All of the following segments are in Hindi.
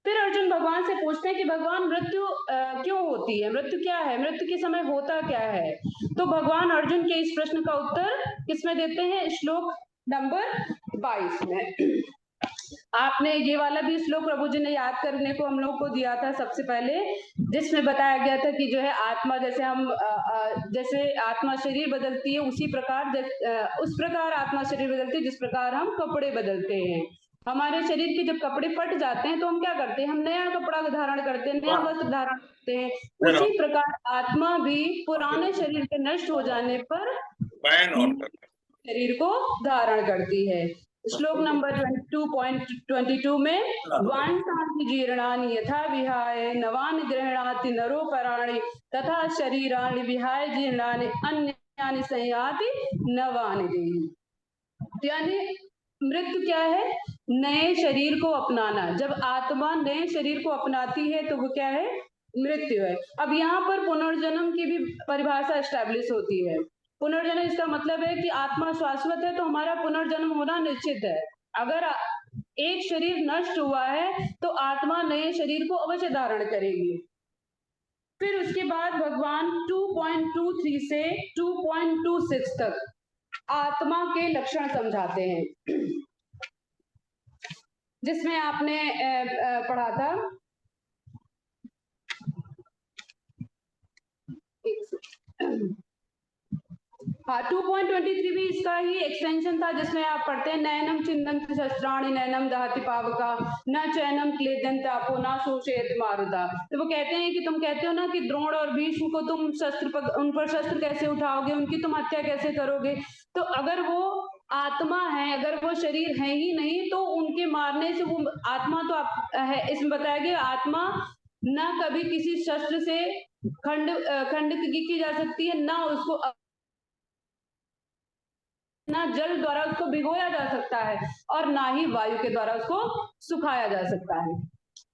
फिर अर्जुन भगवान से पूछते हैं कि भगवान मृत्यु क्यों होती है, मृत्यु क्या है, मृत्यु के समय होता क्या है। तो भगवान अर्जुन के इस प्रश्न का उत्तर किसमें देते हैं, श्लोक नंबर 22 में। आपने ये वाला भी श्लोक प्रभु जी ने याद करने को हम लोग को दिया था सबसे पहले, जिसमें बताया गया था कि जो है आत्मा जैसे हम जैसे आत्मा शरीर बदलती है उसी प्रकार उस प्रकार आत्मा शरीर बदलती है जिस प्रकार हम कपड़े बदलते हैं। हमारे शरीर के जब कपड़े फट जाते हैं तो हम क्या करते हैं, हम नया कपड़ा धारण करते हैं, नया वस्त्र धारण करते हैं। उसी प्रकार आत्मा भी पुराने शरीर के नष्ट हो जाने पर शरीर को धारण करती है। श्लोक नंबर 22.22 में वांसानि जीर्णानि यथा विहाय नवानि गृह्णाति नरो पराणि तथा शरीराणि विहाय जीर्णानि अन्यानि संयाति नवानि देहि। यानी मृत्यु क्या है, नए शरीर को अपनाना। जब आत्मा नए शरीर को अपनाती है तो वो क्या है, मृत्यु है। अब यहाँ पर पुनर्जन्म की भी परिभाषा एस्टैब्लिश होती है। पुनर्जन्म इसका मतलब है कि आत्मा शाश्वत है तो हमारा पुनर्जन्म होना निश्चित है। अगर एक शरीर नष्ट हुआ है तो आत्मा नए शरीर को अवश्य धारण करेगी। फिर उसके बाद भगवान 2.23 से 2.26 तक आत्मा के लक्षण समझाते हैं, जिसमें आपने पढ़ा था। हाँ, 2.23 भी इसका ही एक्सटेंशन था, जिसमें आप पढ़ते हैं नैनम चिंदंत शस्त्राणि नैनम दहति पावका न चैनम क्लेदंत आपो न शोषयत मारुता। तो वो कहते हैं कि तुम कहते हो ना कि द्रोण और भीष्म को तुम उन पर शस्त्र कैसे उठाओगे, उनकी तुम हत्या कैसे करोगे। तो अगर वो आत्मा है, अगर वो शरीर है ही नहीं तो उनके मारने से वो आत्मा तो है। इसमें बताया गया आत्मा न कभी किसी शस्त्र से खंडित की जा सकती है, ना उसको ना जल द्वारा उसको भिगोया जा सकता है और ना ही वायु के द्वारा उसको सुखाया जा सकता है।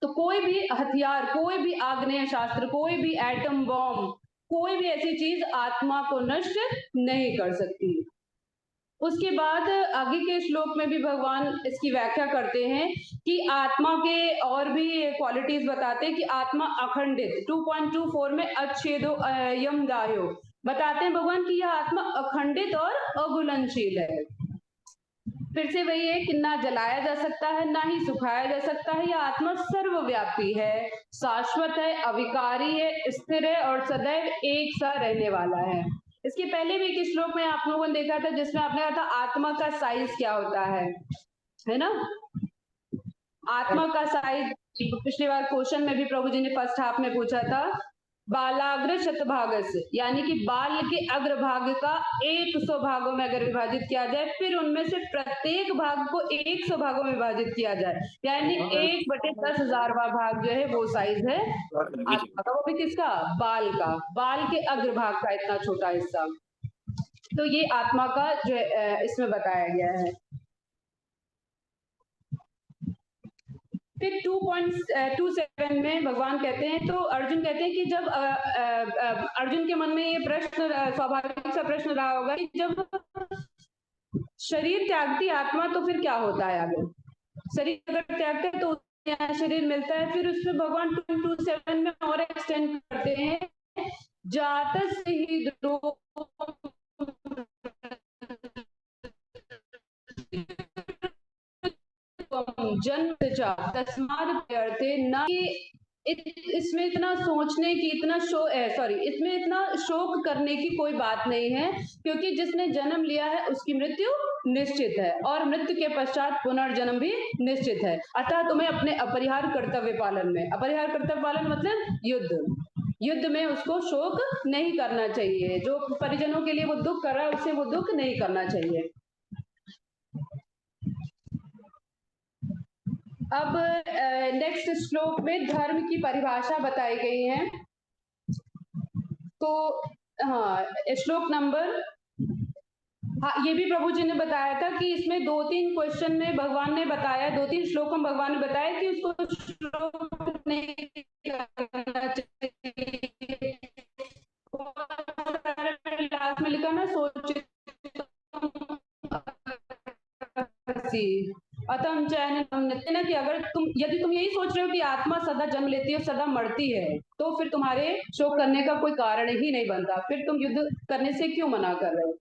तो कोई भी हथियार, कोई भी आग्नेय शास्त्र, कोई भी एटम बॉम्ब, कोई भी ऐसी चीज आत्मा को नष्ट नहीं कर सकती। उसके बाद आगे के श्लोक में भी भगवान इसकी व्याख्या करते हैं कि आत्मा के और भी क्वालिटीज बताते हैं कि आत्मा अखंडित। 2.24 में अच्छेदो यम दायो बताते हैं भगवान कि यह आत्मा अखंडित और अघुलनशील है। फिर से वही है कि ना जलाया जा सकता है ना ही सुखाया जा सकता है। यह आत्मा सर्वव्यापी है, शाश्वत है, अविकारी है, स्थिर है और सदैव एक सा रहने वाला है। इसके पहले भी एक श्लोक में आप लोगों ने देखा था जिसमें आपने कहा था आत्मा का साइज क्या होता है ना। आत्मा का साइज पिछली बार क्वेश्चन में भी प्रभु जी ने फर्स्ट हाफ में पूछा था, बालाग्र शतभागस्य, यानी कि बाल के अग्रभाग का 100 भागों में अगर विभाजित किया जाए, फिर उनमें से प्रत्येक भाग को 100 भागों में विभाजित किया जाए, यानी 1/10,000वां भाग जो है वो साइज है आत्मा का। वो भी किसका, बाल का, बाल के अग्रभाग का इतना छोटा हिस्सा। तो ये आत्मा का जो इसमें बताया गया है। फिर 2.27 में भगवान कहते हैं, तो अर्जुन कहते हैं कि जब अर्जुन के मन में ये प्रश्न, स्वाभाविक सा प्रश्न रहा होगा कि जब शरीर त्यागती आत्मा तो फिर क्या होता है आगे। शरीर अगर त्यागते हैं तो नया शरीर मिलता है। फिर उसमें भगवान 2.27 में और एक्सटेंड करते हैं, जात से ही जन्म न, इसमें इतना सोचने की, इतना इसमें इतना शोक करने की कोई बात नहीं है, क्योंकि जिसने जन्म लिया है उसकी मृत्यु निश्चित है और मृत्यु के पश्चात पुनर्जन्म भी निश्चित है। अतः तुम्हें अपने अपरिहार्य कर्तव्य पालन में, अपरिहार्य कर्तव्य पालन मतलब युद्ध में उसको शोक नहीं करना चाहिए। जो परिजनों के लिए वो दुख कर रहा है उसे वो दुख नहीं करना चाहिए। अब नेक्स्ट श्लोक में धर्म की परिभाषा बताई गई है। तो हाँ, श्लोक नंबर, हाँ ये भी प्रभु जी ने बताया था कि इसमें 2-3 क्वेश्चन में भगवान ने बताया, 2-3 श्लोक में भगवान ने बताया कि उसको श्लोक नहीं करना चाहिए। लास्ट में लिखा ना, सोच अतम चैन ना कि अगर यदि तुम यही सोच रहे हो कि आत्मा सदा जन्म लेती है सदा मरती है, तो फिर तुम्हारे शोक करने का कोई कारण ही नहीं बनता, फिर तुम युद्ध करने से क्यों मना कर रहे हो।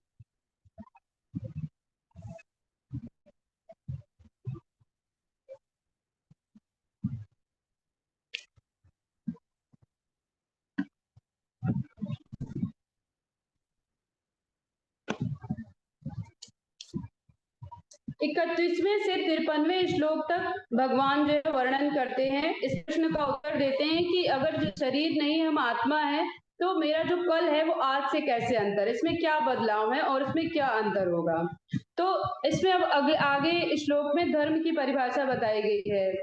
31वें से 53वें श्लोक तक भगवान जो है वर्णन करते हैं, इस प्रश्न का उत्तर देते हैं कि अगर जो शरीर नहीं हम आत्मा है, तो मेरा जो कल है वो आज से कैसे अंतर, इसमें क्या बदलाव है और इसमें क्या अंतर होगा। तो इसमें अब आगे श्लोक में धर्म की परिभाषा बताई गई है।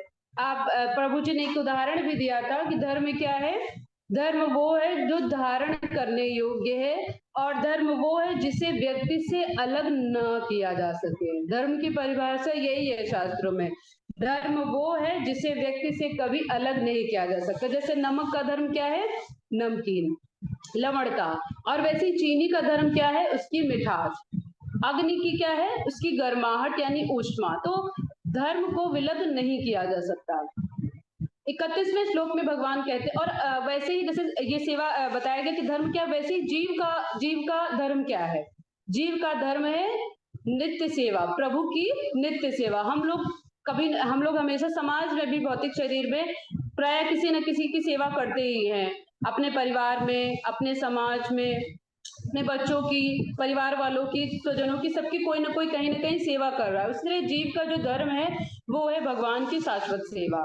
आप प्रभु जी ने एक उदाहरण भी दिया था कि धर्म क्या है। धर्म वो है जो धारण करने योग्य है, और धर्म वो है जिसे व्यक्ति से अलग न किया जा सके। धर्म की परिभाषा यही है शास्त्रों में। धर्म वो है जिसे व्यक्ति से कभी अलग नहीं किया जा सकता। जैसे नमक का धर्म क्या है, नमकीन, लवणता, और वैसे चीनी का धर्म क्या है, उसकी मिठास। अग्नि की क्या है, उसकी गर्माहट यानी ऊष्मा। तो धर्म को विलग नहीं किया जा सकता। 31वें श्लोक में भगवान कहते हैं, और वैसे ही जैसे ये सेवा बताया गया कि धर्म क्या, वैसे ही जीव का धर्म क्या है। जीव का धर्म है नित्य सेवा, प्रभु की नित्य सेवा। हम लोग हमेशा समाज में भी, भौतिक शरीर में प्राय किसी न किसी की सेवा करते ही हैं, अपने परिवार में, अपने समाज में, अपने बच्चों की, परिवार वालों की, स्वजनों की, सबकी कोई ना कोई कहीं ना कहीं सेवा कर रहा है। इसलिए जीव का जो धर्म है वो है भगवान की शाश्वत सेवा।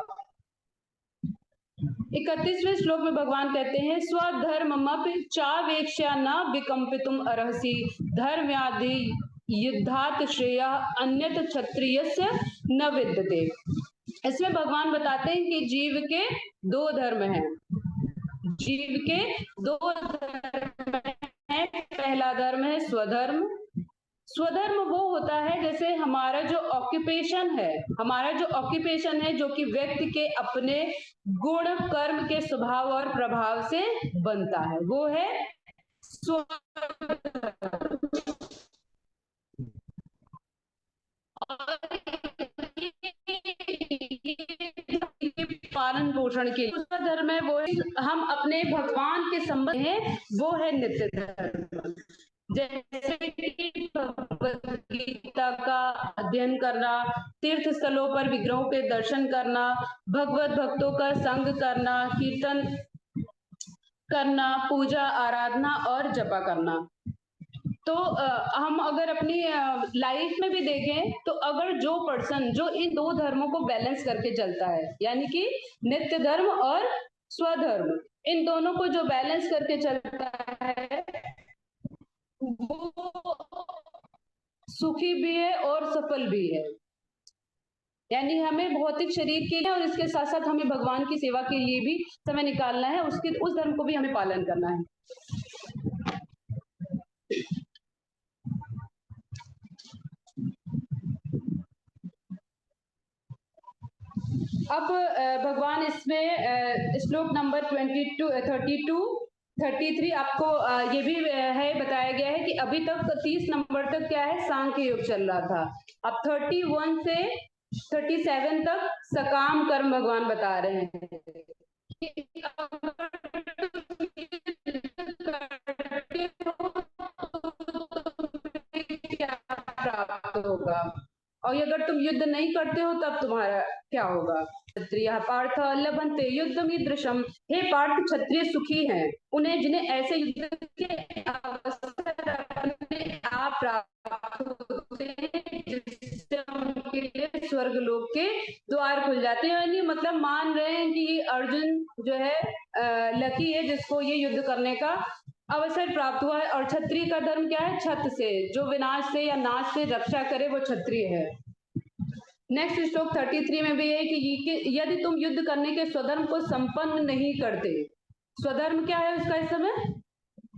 31वें श्लोक में भगवान कहते हैं, स्वधर्ममपि चावेक्ष्या न विकम्पितुम अर्हसि धर्म्यादि युद्धात् श्रेयः अन्यत् क्षत्रियस्य न विद्यते। इसमें भगवान बताते हैं कि जीव के दो धर्म हैं। जीव के दो धर्म हैं। पहला धर्म है स्वधर्म। स्वधर्म वो होता है जैसे हमारा जो ऑक्यूपेशन है, जो कि व्यक्ति के अपने गुण कर्म के स्वभाव और प्रभाव से बनता है, वो है पालन पोषण के लिए धर्म है, वो हम अपने भगवान के संबंध है, वो है नित्य धर्म। जैसे कि भगवत गीता का अध्ययन करना, तीर्थ स्थलों पर विग्रहों के दर्शन करना, भगवत भक्तों का संग करना, कीर्तन करना, पूजा आराधना और जपा करना। तो हम अगर अपनी लाइफ में भी देखें, तो अगर जो पर्सन जो इन दो धर्मों को बैलेंस करके चलता है, यानी कि नित्य धर्म और स्वधर्म, इन दोनों को जो बैलेंस करके चलता है, वो सुखी भी है और सफल भी है। यानी हमें भौतिक शरीर के लिए और इसके साथ साथ हमें भगवान की सेवा के लिए भी समय निकालना है, उस धर्म को भी हमें पालन करना है। अब भगवान इसमें श्लोक नंबर 32-33 आपको ये भी है बताया गया है कि अभी तक 30 नंबर तक क्या है, सांख्य योग चल रहा था। अब 31 से 37 तक सकाम कर्म भगवान बता रहे हैं कि क्या प्राप्त होगा, और अगर तुम युद्ध नहीं करते हो तब तुम्हारा क्या होगा। क्षत्रिय पार्थ लभन्ते युद्धम ईदृशम। हे पार्थ, क्षत्रिय सुखी हैं उन्हें जिन्हें ऐसे युद्ध के अवसर अपने आप प्राप्त होते हैं, जिससे उनके लिए स्वर्ग लोक के द्वार खुल जाते हैं। यानी मतलब मान रहे हैं कि अर्जुन जो है लकी है जिसको ये युद्ध करने का अवसर प्राप्त हुआ है। और क्षत्रिय का धर्म क्या है, छत्र से, जो विनाश से या नाश से रक्षा करे वो क्षत्रिय है। नेक्स्ट श्लोक 33 में भी है कि यदि तुम युद्ध करने के स्वधर्म को संपन्न नहीं करते, स्वधर्म क्या है उसका इस समय,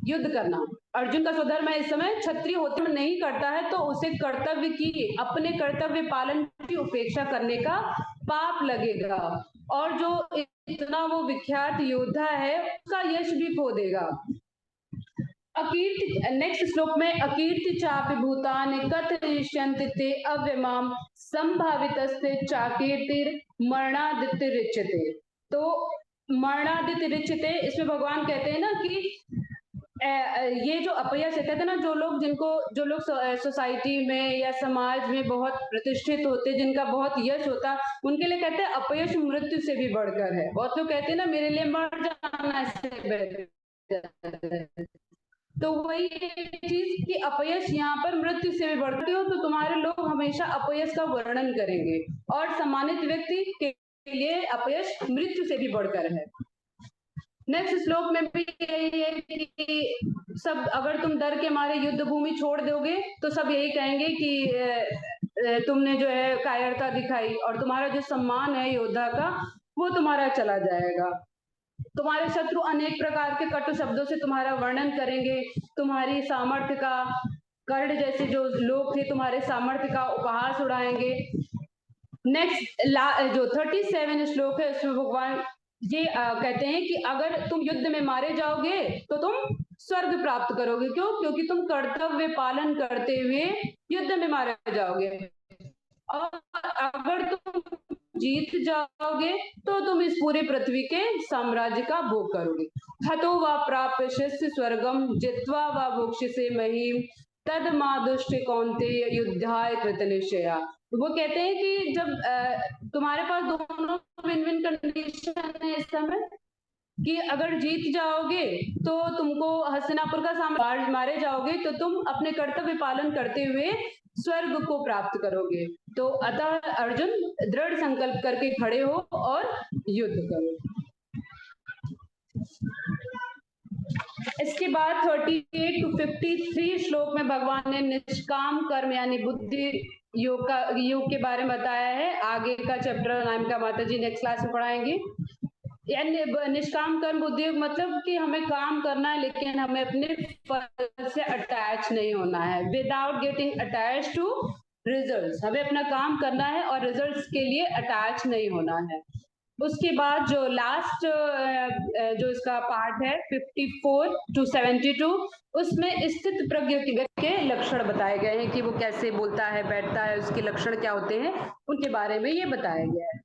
युद्ध करना। अर्जुन का स्वधर्म है इस समय क्षत्रिय होते हुए नहीं करता है, तो उसे कर्तव्य की, अपने कर्तव्य पालन की उपेक्षा करने का पाप लगेगा, और जो इतना वो विख्यात योद्धा है उसका यश भी खो देगा। अकीर्ति, नेक्स्ट श्लोक में अकीर्ति चापि भूतानि कथयिष्यन्ति ते अव्यमाम संभावितस्ते चाकीर्तिर मरणादितिरिच्यते। तो मरणादितिरिच्यते, इसमें भगवान कहते हैं ना कि ये जो अपयश कहते हैं ना, जो लोग सोसाइटी में या समाज में बहुत प्रतिष्ठित होते, जिनका बहुत यश होता, उनके लिए कहते हैं अपयश मृत्यु से भी बढ़कर है। बहुत लोग कहते हैं ना, मेरे लिए मर जाना इससे बेहतर। तो वही चीज कि अपयश यहाँ पर मृत्यु से भी बढ़ती हो, तो तुम्हारे लोग हमेशा अपयश का वर्णन करेंगे, और सम्मानित व्यक्ति के लिए अपयश मृत्यु से भी बढ़कर है। नेक्स्ट श्लोक में भी यही है कि सब, अगर तुम डर के मारे युद्ध भूमि छोड़ दोगे तो सब यही कहेंगे कि तुमने जो है कायरता दिखाई, और तुम्हारा जो सम्मान है योद्धा का वो तुम्हारा चला जाएगा। तुम्हारे शत्रु अनेक प्रकार के कटु शब्दों से तुम्हारा वर्णन करेंगे, तुम्हारी सामर्थ्य का, कर्ण जैसे जो लोग थे तुम्हारे सामर्थ्य का उपहास उड़ाएंगे। नेक्स्ट जो 37 श्लोक है, उसमें भगवान ये कहते हैं कि अगर तुम युद्ध में मारे जाओगे तो तुम स्वर्ग प्राप्त करोगे। क्यों? क्योंकि तुम कर्तव्य पालन करते हुए युद्ध में मारे जाओगे, और अगर तुम जीत जाओगे तो तुम इस पूरे पृथ्वी के साम्राज्य का भोग करोगे। हतो वा प्राप्यस्य स्वर्गम जित्वा वा भोक्ष्यसे महीम तद मादुष्ट कौन्तेय युद्धाय कृतनिश्चया। वो कहते हैं कि जब तुम्हारे पास दोनों विन विन कंडीशन है इस समय, कि अगर जीत जाओगे तो तुमको हस्तिनापुर का साम्राज्य, मारे जाओगे तो तुम अपने कर्तव्य पालन करते हुए स्वर्ग को प्राप्त करोगे। तो अतः अर्जुन दृढ़ संकल्प करके खड़े हो और युद्ध करो। इसके बाद 38 to 53 श्लोक में भगवान ने निष्काम कर्म यानी बुद्धि योग के बारे में बताया है। आगे का चैप्टर नामिका माता जी नेक्स्ट क्लास में पढ़ाएंगे। यानी निष्काम कर्म बुद्धि योग मतलब कि हमें काम करना है लेकिन हमें अपने फल से अटैच नहीं होना है, without getting attach to results. हमें अपना काम करना है और रिजल्ट्स के लिए अटैच नहीं होना है। उसके बाद जो लास्ट जो इसका पार्ट है 54 to 72, उसमें स्थित प्रज्ञ के लक्षण बताए गए हैं कि वो कैसे बोलता है, बैठता है, उसके लक्षण क्या होते हैं, उनके बारे में ये बताया गया है।